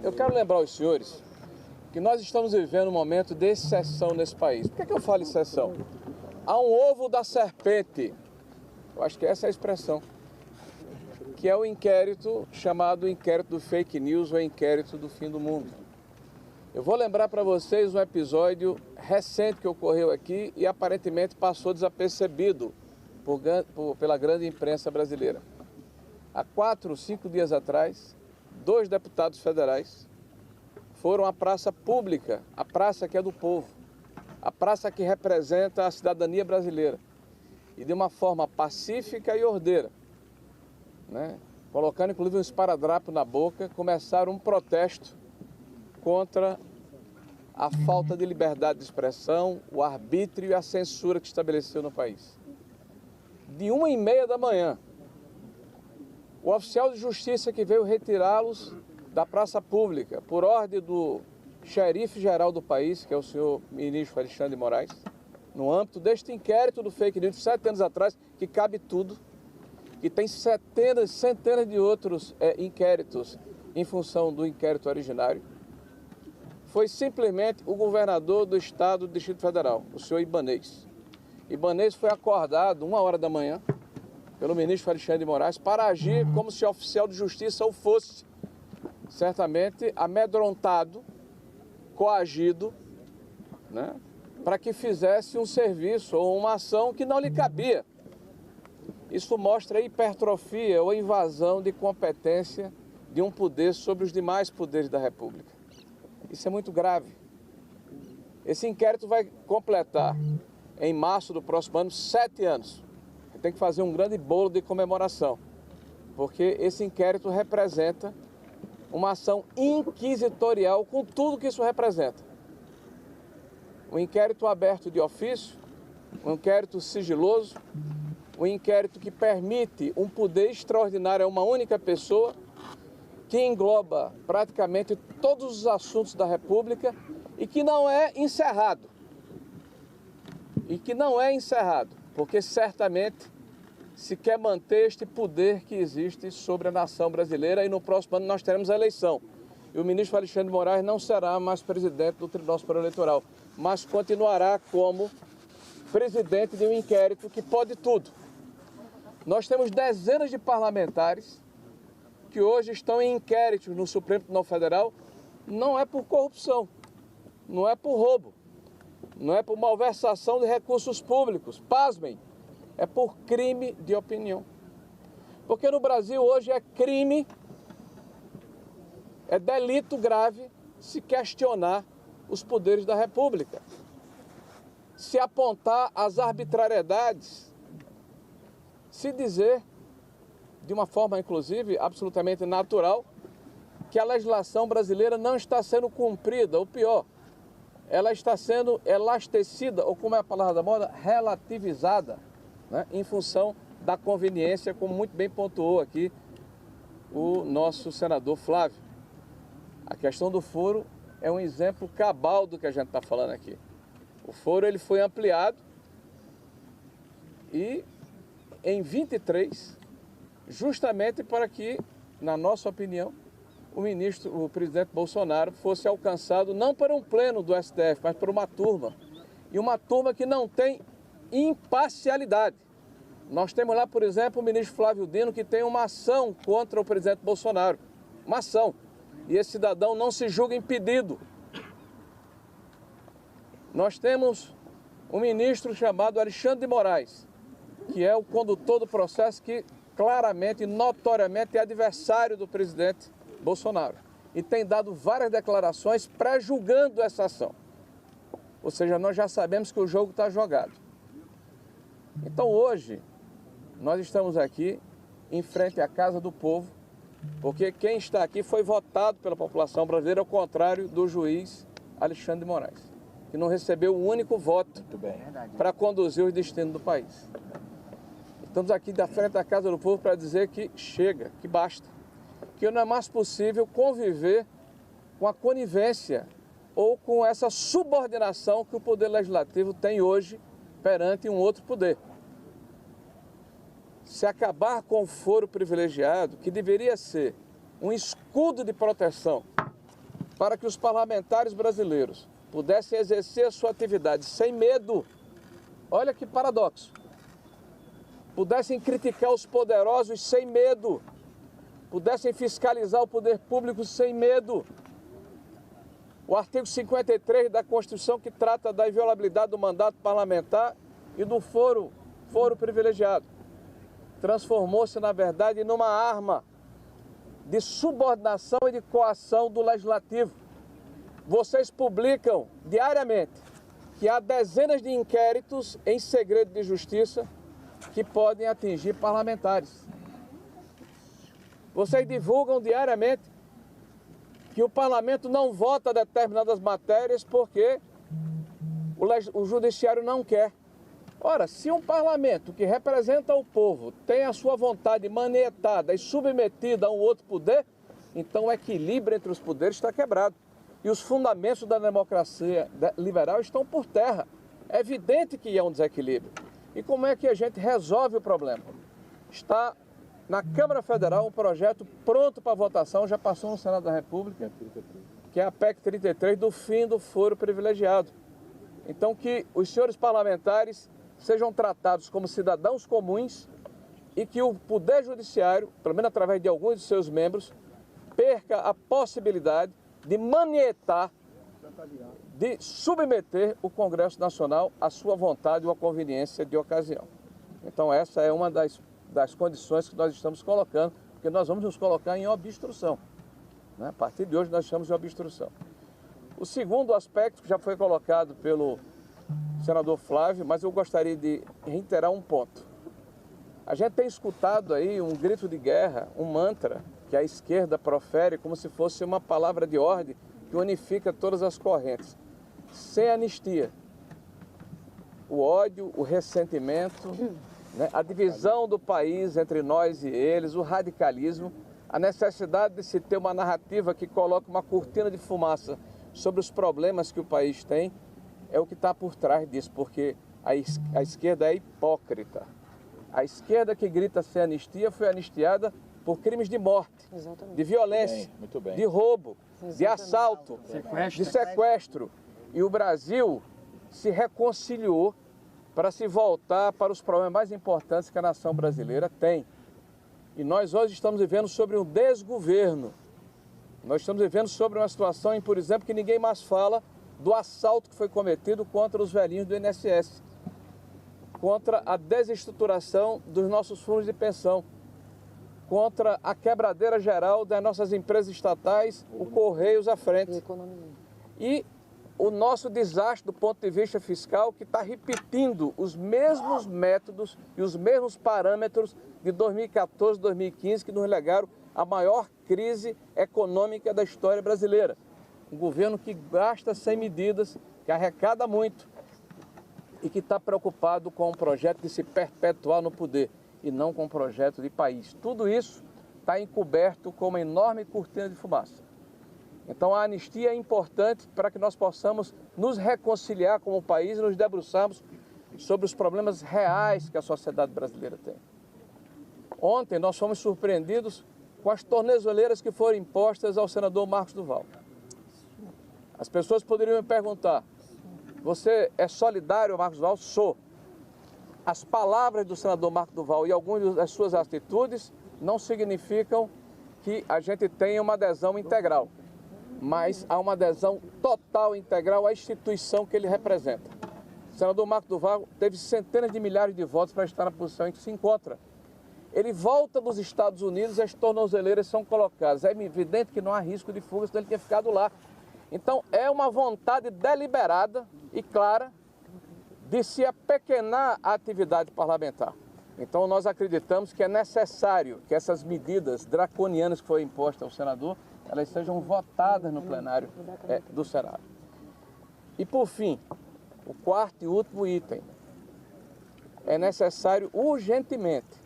Eu quero lembrar aos senhores que nós estamos vivendo um momento de exceção nesse país. Por que eu falo exceção? Há um ovo da serpente, eu acho que essa é a expressão, que é o inquérito chamado inquérito do fake news ou inquérito do fim do mundo. Eu vou lembrar para vocês um episódio recente que ocorreu aqui e aparentemente passou desapercebido pela grande imprensa brasileira. Há 4 ou 5 dias atrás, 2 deputados federais foram à praça pública, a praça que é do povo, a praça que representa a cidadania brasileira, e de uma forma pacífica e ordeira, colocando inclusive um esparadrapo na boca, começaram um protesto contra a falta de liberdade de expressão, o arbítrio e a censura que estabeleceu no país. De 1h30 da manhã, o oficial de justiça que veio retirá-los da praça pública, por ordem do xerife-geral do país, que é o senhor ministro Alexandre de Moraes, no âmbito deste inquérito do fake news, 7 anos atrás, que cabe tudo, que tem centenas de outros inquéritos em função do inquérito originário, foi simplesmente o governador do estado do Distrito Federal, o senhor Ibanez. Ibanez foi acordado 1h da manhã pelo ministro Alexandre de Moraes para agir como se oficial de justiça o fosse, certamente amedrontado, coagido, para que fizesse um serviço ou uma ação que não lhe cabia. Isso mostra a hipertrofia ou a invasão de competência de um poder sobre os demais poderes da República. Isso é muito grave. Esse inquérito vai completar, em março do próximo ano, 7 anos. Tem que fazer um grande bolo de comemoração, porque esse inquérito representa uma ação inquisitorial com tudo que isso representa. Um inquérito aberto de ofício, um inquérito sigiloso, um inquérito que permite um poder extraordinário a uma única pessoa, que engloba praticamente todos os assuntos da República e que não é encerrado. Porque certamente se quer manter este poder que existe sobre a nação brasileira e no próximo ano nós teremos a eleição. E o ministro Alexandre de Moraes não será mais presidente do Tribunal Superior Eleitoral, mas continuará como presidente de um inquérito que pode tudo. Nós temos dezenas de parlamentares que hoje estão em inquéritos no Supremo Tribunal Federal, não é por corrupção, não é por roubo, não é por malversação de recursos públicos, pasmem, é por crime de opinião. Porque no Brasil hoje é crime, é delito grave se questionar os poderes da República, se apontar as arbitrariedades, se dizer, de uma forma inclusive absolutamente natural, que a legislação brasileira não está sendo cumprida, ou pior, ela está sendo elastecida, ou como é a palavra da moda, relativizada, em função da conveniência, como muito bem pontuou aqui o nosso senador Flávio. A questão do foro é um exemplo cabal do que a gente está falando aqui. O foro ele foi ampliado e em 23, justamente para que, na nossa opinião, o presidente Bolsonaro fosse alcançado não por um pleno do STF, mas por uma turma. E uma turma que não tem imparcialidade. Nós temos lá, por exemplo, o ministro Flávio Dino, que tem uma ação contra o presidente Bolsonaro. Uma ação. E esse cidadão não se julga impedido. Nós temos um ministro chamado Alexandre de Moraes, que é o condutor do processo, que claramente e notoriamente é adversário do presidente Bolsonaro. E tem dado várias declarações pré-julgando essa ação. Ou seja, nós já sabemos que o jogo está jogado. Então hoje, nós estamos aqui em frente à Casa do Povo, porque quem está aqui foi votado pela população brasileira, ao contrário do juiz Alexandre de Moraes, que não recebeu um único voto para conduzir os destinos do país. Estamos aqui da frente da Casa do Povo para dizer que chega, que basta, que não é mais possível conviver com a conivência ou com essa subordinação que o Poder Legislativo tem hoje perante um outro poder. Se acabar com o foro privilegiado, que deveria ser um escudo de proteção para que os parlamentares brasileiros pudessem exercer a sua atividade sem medo, olha que paradoxo, pudessem criticar os poderosos sem medo, pudessem fiscalizar o poder público sem medo. O artigo 53 da Constituição, que trata da inviolabilidade do mandato parlamentar e do foro privilegiado, transformou-se, na verdade, numa arma de subordinação e de coação do Legislativo. Vocês publicam diariamente que há dezenas de inquéritos em segredo de justiça que podem atingir parlamentares. Vocês divulgam diariamente que o parlamento não vota determinadas matérias porque o judiciário não quer. Ora, se um parlamento que representa o povo tem a sua vontade manietada e submetida a um outro poder, então o equilíbrio entre os poderes está quebrado. E os fundamentos da democracia liberal estão por terra. É evidente que há um desequilíbrio. E como é que a gente resolve o problema? Está na Câmara Federal um projeto pronto para votação, já passou no Senado da República, que é a PEC 33 do fim do foro privilegiado. Então que os senhores parlamentares sejam tratados como cidadãos comuns e que o Poder Judiciário, pelo menos através de alguns de seus membros, perca a possibilidade de manietar, de submeter o Congresso Nacional à sua vontade ou à conveniência de ocasião. Então essa é uma das condições que nós estamos colocando, porque nós vamos nos colocar em obstrução. Né? A partir de hoje nós estamos em obstrução. O segundo aspecto, que já foi colocado pelo senador Flávio, mas eu gostaria de reiterar um ponto. A gente tem escutado aí um grito de guerra, um mantra que a esquerda profere como se fosse uma palavra de ordem que unifica todas as correntes. Sem anistia, o ódio, o ressentimento, né, a divisão do país entre nós e eles, o radicalismo, a necessidade de se ter uma narrativa que coloque uma cortina de fumaça sobre os problemas que o país tem, é o que está por trás disso, porque a esquerda é hipócrita. A esquerda que grita sem anistia foi anistiada por crimes de morte, exatamente, de violência, muito bem, de roubo, exatamente, de assalto, de sequestro. E o Brasil se reconciliou para se voltar para os problemas mais importantes que a nação brasileira tem. E nós hoje estamos vivendo sobre um desgoverno. Nós estamos vivendo sobre uma situação em, por exemplo, que ninguém mais fala do assalto que foi cometido contra os velhinhos do INSS, contra a desestruturação dos nossos fundos de pensão, contra a quebradeira geral das nossas empresas estatais, o Correios à frente. E o nosso desastre do ponto de vista fiscal, que está repetindo os mesmos métodos e os mesmos parâmetros de 2014, 2015, que nos legaram a maior crise econômica da história brasileira. Um governo que gasta sem medidas, que arrecada muito e que está preocupado com um projeto de se perpetuar no poder e não com um projeto de país. Tudo isso está encoberto com uma enorme cortina de fumaça. Então a anistia é importante para que nós possamos nos reconciliar como país e nos debruçarmos sobre os problemas reais que a sociedade brasileira tem. Ontem nós fomos surpreendidos com as tornozeleiras que foram impostas ao senador Marcos Duval. As pessoas poderiam me perguntar: você é solidário ao Marcos Duval? Sou. As palavras do senador Marcos Duval e algumas das suas atitudes não significam que a gente tenha uma adesão integral, mas há uma adesão total e integral à instituição que ele representa. O senador Marcos Duval teve centenas de milhares de votos para estar na posição em que se encontra. Ele volta dos Estados Unidos e as tornozeleiras são colocadas. É evidente que não há risco de fuga, senão ele tinha ficado lá. Então é uma vontade deliberada e clara de se apequenar a atividade parlamentar. Então nós acreditamos que é necessário que essas medidas draconianas que foram impostas ao senador, elas sejam votadas no plenário do Senado. E por fim, o quarto e último item. É necessário urgentemente,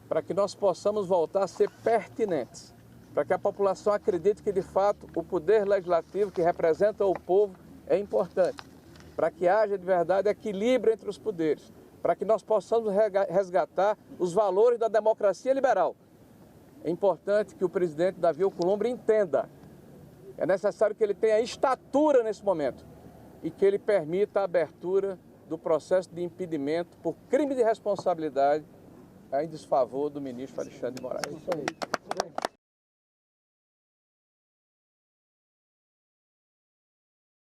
para que nós possamos voltar a ser pertinentes, para que a população acredite que de fato o poder legislativo que representa o povo é importante, para que haja de verdade equilíbrio entre os poderes, para que nós possamos resgatar os valores da democracia liberal. É importante que o presidente Davi Alcolumbre entenda É necessário que ele tenha estatura nesse momento e que ele permita a abertura do processo de impedimento por crime de responsabilidade em desfavor do ministro Alexandre de Moraes.